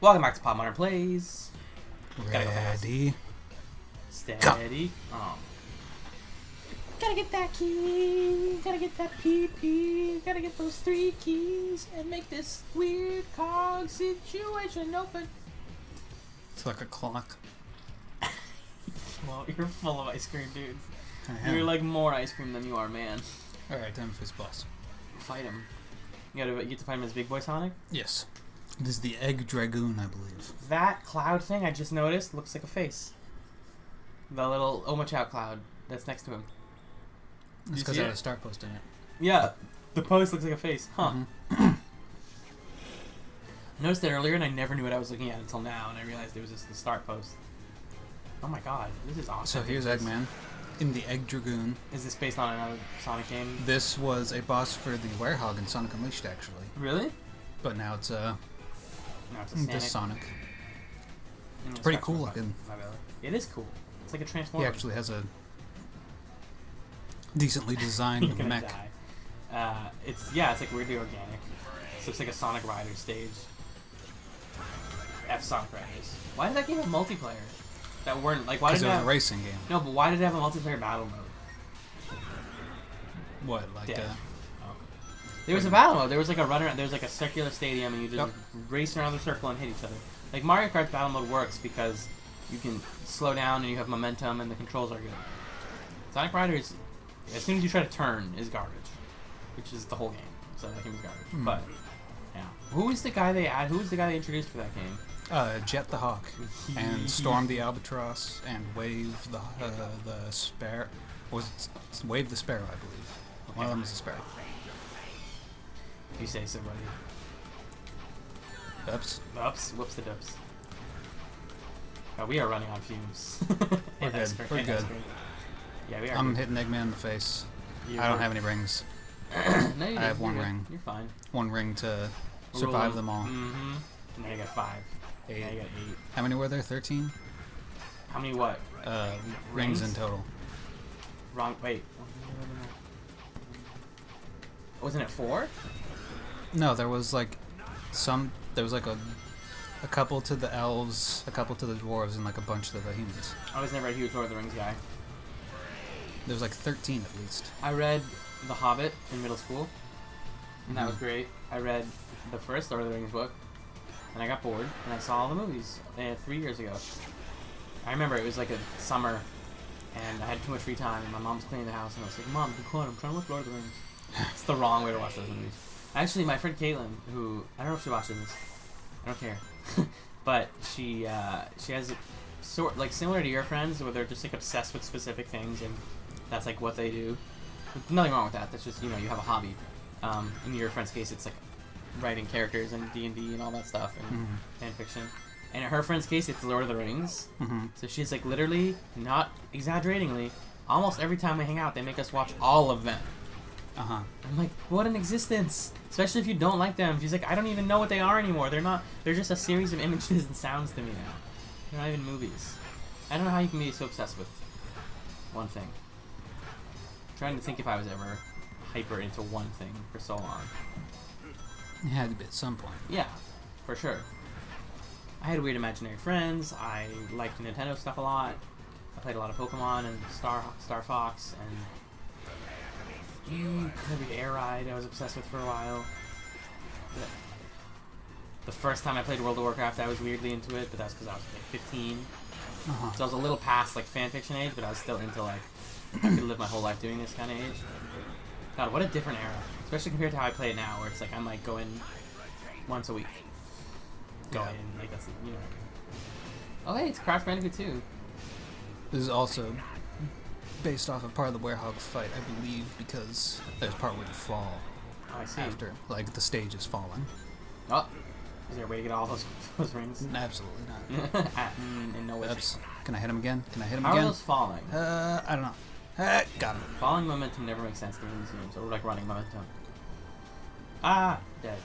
Welcome back to Pop Modern Plays. Ready? Steady. Gotta get that key. Gotta get that PP. Gotta get those 3 keys and make this weird cog situation open. It's like a clock. Well, you're full of ice cream, dude. I am. You're like more ice cream than you are, man. Alright, time for his boss. Fight him. You get to fight him as Big Boy Sonic? Yes. This is the Egg Dragoon, I believe. That cloud thing I just noticed looks like a face. The little Omochao cloud that's next to him. It's because I had a star post in it. Yeah, the post looks like a face. Huh. Mm-hmm. I noticed it earlier and I never knew what I was looking at until now, and I realized it was just the start post. Oh my god, this is awesome. So here's Eggman in the Egg Dragoon. Is this based on another Sonic game? This was a boss for the Werehog in Sonic Unleashed, actually. Really? But now it's No, it's a this Sonic. It's Pretty cool looking. It is cool. It's like a He Transformer. actually has a decently designed You're gonna mech. die. It's like weirdly organic. So it's like a Sonic Rider stage. F Sonic Riders. Why did that game have multiplayer? That weren't like why Because did it it was have a racing game. No, but why did it have a multiplayer battle mode? What, like Yeah. There was a battle mode. There was like a runner. There was like a circular stadium, and you just race around the circle and hit each other. Like Mario Kart battle mode works because you can slow down and you have momentum, and the controls are good. Sonic Riders, as soon as you try to turn, is garbage, which is the whole game. So that game is garbage. But yeah, who was the guy they introduced for that game? Jet the Hawk, and Storm the Albatross, and Wave the Sparrow. Was it Wave the Sparrow, I believe. One of them is a Sparrow. If you say so, buddy. Oops. Whoops the dips. We are running on fumes. We're good. We're good. Yeah, we are. I'm hitting Eggman in the face. I don't have any rings. No, you I have you're one good. ring. You're fine. One ring to survive them all. Mm-hmm. Now you got 5. 8. Now you got 8. How many were there? 13? How many what? Rings in total. Wrong. Wait. Wasn't it 4? No, there was like there was like a couple to the elves, a couple to the dwarves, and like a bunch to the humans. I was never a huge Lord of the Rings guy. There was like 13 at least. I read The Hobbit in middle school, and that was great. I read the first Lord of the Rings book, and I got bored, and I saw all the movies 3 years ago. I remember it was like a summer, and I had too much free time, and my mom's cleaning the house, and I was like, Mom, be quiet, I'm trying to watch Lord of the Rings. It's the wrong way to watch those movies. Actually, my friend Caitlin, who, I don't know if she watches this, I don't care, but she has similar to your friends, where they're just like obsessed with specific things, and that's like what they do. Nothing wrong with that. That's just, you have a hobby. In your friend's case, it's like writing characters and D&D and all that stuff and fan fiction. And in her friend's case, it's Lord of the Rings. So she's like literally, not exaggeratingly, almost every time we hang out, they make us watch all of them. I'm like, what an existence! Especially if you don't like them. She's like, I don't even know what they are anymore. They're just a series of images and sounds to me now. They're not even movies. I don't know how you can be so obsessed with one thing. I'm trying to think if I was ever hyper into one thing for so long. It had to be at some point. Yeah, for sure. I had weird imaginary friends. I liked Nintendo stuff a lot. I played a lot of Pokemon and Star Fox and Kirby Air Ride I was obsessed with for a while. The first time I played World of Warcraft, I was weirdly into it, but that's because I was like 15. So I was a little past like fanfiction age, but I was still into like I could live my whole life doing this kind of age. God, what a different era, especially compared to how I play it now, where it's like I might go in once a week. Like that's Oh hey, it's Crash Bandicoot 2. This is also based off of part of the Werehog fight, I believe, because there's part where you fall. Oh, I see. After, like, the stage is falling. Oh, is there a way to get all those rings? Absolutely not. In no way. Oops. Can I hit him again? How are those falling? I don't know. Got him. Falling momentum never makes sense to me in these games, or like running momentum. Dead.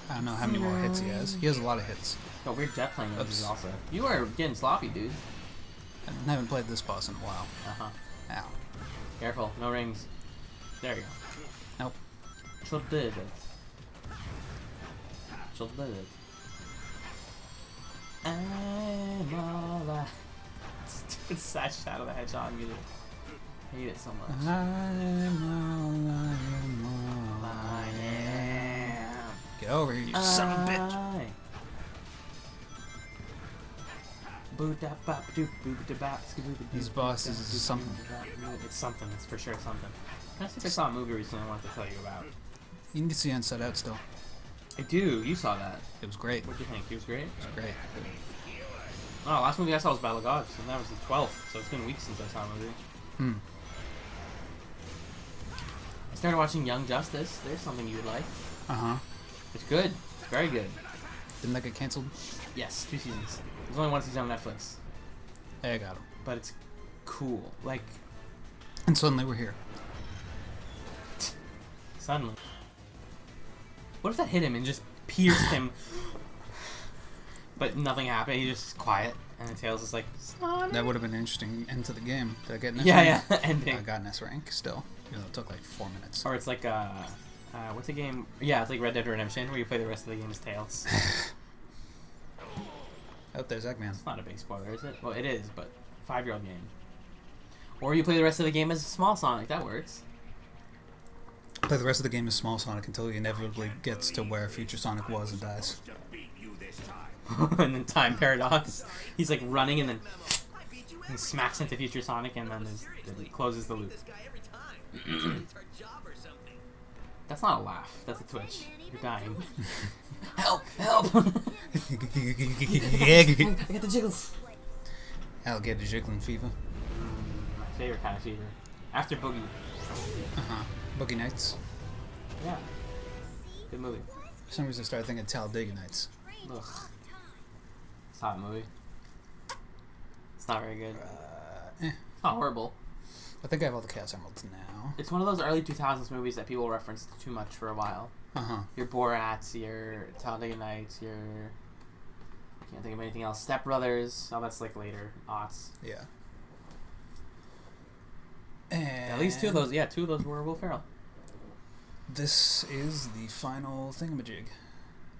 I don't know how many more hits he has. He has a lot of hits. Got weird jet plane moves also. You are getting sloppy, dude. I haven't played this boss in a while. Ow. Careful, no rings. There you go. Nope. So did it. special visit. I'm alive. Stupid sad Shadow the Hedgehog music. I hate it so much. I am. Get over here, you son of a bitch. These bosses is something. It's something. It's for sure something. I saw a movie recently I wanted to tell you about. You need to see Inside Out still. I do. You saw that. It was great. What'd you think? It was great? It was great. Oh, last movie I saw was Battle of Gods, and that was the 12th, so it's been weeks since I saw a movie. I started watching Young Justice. There's something you would like. Uh-huh. It's good. It's very good. Didn't that get canceled? Yes, 2 seasons. There's only 1 season on Netflix. Hey, I got him. But it's cool. Like, And suddenly we're here. suddenly. What if that hit him and just pierced him? But nothing happened. He just quiet, and the Tails is like, Sonic. That would have been an interesting end to the game. Did I get an S Yeah, rank? ending. I got an S rank still. You know, it took like 4 minutes. Or it's like, what's a game? Yeah, it's like Red Dead Redemption, where you play the rest of the game as Tails. Oh, there's Eggman. It's not a big spoiler, is it? Well, it is, but 5-year-old game. Or you play the rest of the game as Small Sonic. That works. Play the rest of the game as Small Sonic until he inevitably gets to where Future Sonic was and dies. And then time paradox. He's like running and then he smacks into Future Sonic and then it closes the loop. That's not a laugh. That's a twitch. You're dying. Help! Help! I got the jiggles. Alligator jiggling fever. My favorite kind of fever. After Boogie. Uh-huh. Boogie Nights. Yeah. Good movie. For some reason I started thinking Talladega Nights. Ugh. It's a hot movie. It's not very good. It's not horrible. I think I have all the Chaos Emeralds now. It's one of those early 2000s movies that people referenced too much for a while. Uh-huh. Your Borats, your Talladega Nights, your... Can't think of anything else. Step Brothers. Oh, that's like later. Aughts. Yeah. And At least 2 of those. Yeah, 2 of those were Will Ferrell. this is the final thingamajig.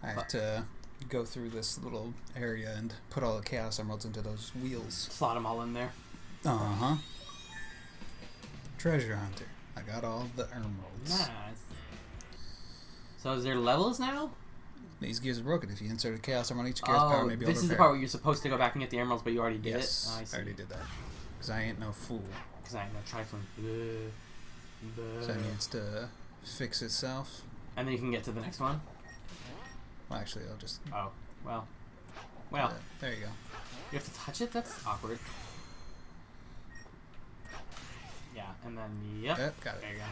I have to go through this little area and put all the Chaos Emeralds into those wheels. Slot them all in there. Uh-huh. Treasure Hunter. I got all the emeralds. Nice. So is there levels now? These gears are broken. If you insert a Chaos Emerald each gear's power, maybe this is the part where you're supposed to go back and get the emeralds, but you already did yes, it? Oh, I see. I already did that. Because I ain't no fool. Because I ain't no trifling. So it needs to fix itself. And then you can get to the next one? Well, actually, I'll just... Oh, well. Well. there you go. You have to touch it? That's awkward. Yeah, and then, yep. Got it. There you go.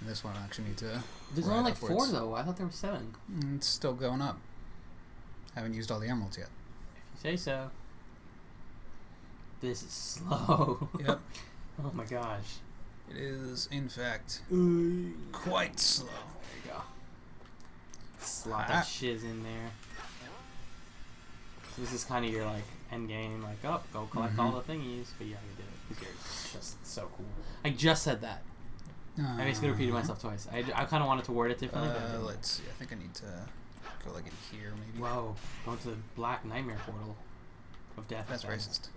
And this one I actually need to... There's ride only like upwards. 4 though. I thought there were 7. It's still going up. Haven't used all the emeralds yet. If you say so. This is slow. Yep. Oh my gosh. It is, in fact, quite slow. There you go. Slot that shiz in there. So this is kind of your like end game, like, oh, go collect all the thingies, but you already did it because you're just so cool. I just said that. I basically repeated myself twice. I kind of wanted to word it differently. But I didn't. Let's see. I think I need to go like in here, maybe. Whoa, going to the Black Nightmare portal of death. That's racist.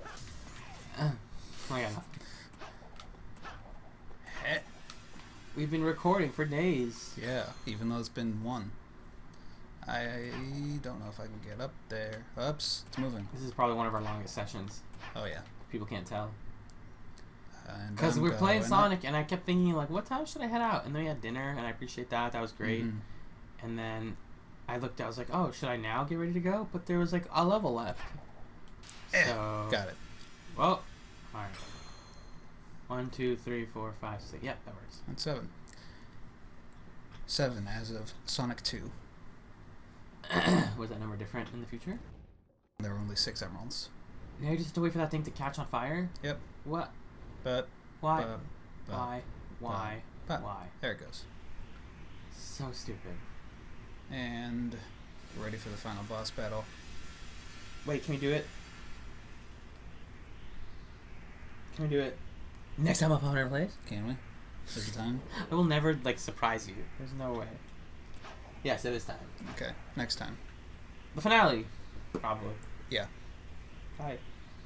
Oh my god. Heh. We've been recording for days. Yeah, even though it's been 1. I don't know if I can get up there. Oops, it's moving. This is probably one of our longest sessions. Oh, yeah. People can't tell. Because Because we're playing Sonic, and I kept thinking, like, what time should I head out? And then we had dinner, and I appreciate that. That was great. And then I looked, I was like, oh, should I now get ready to go? But there was, like, a level left. So... Got it. Well, alright. 1, 2, 3, 4, 5, 6. Yep, that works. That's 7. 7 as of Sonic 2. Was that number different in the future? There were only 6 emeralds. Now you just have to wait for that thing to catch on fire? Yep. What? But... Why? but Why? Why? but Why? there it goes. So stupid. And we're ready for the final boss battle. Wait, can we do it? Can we do it? Next time up on our place? Can we? Is it time? I will never, like, surprise you. There's no way. Yes, it is time. Okay, next time. The finale, probably. Yeah. Bye.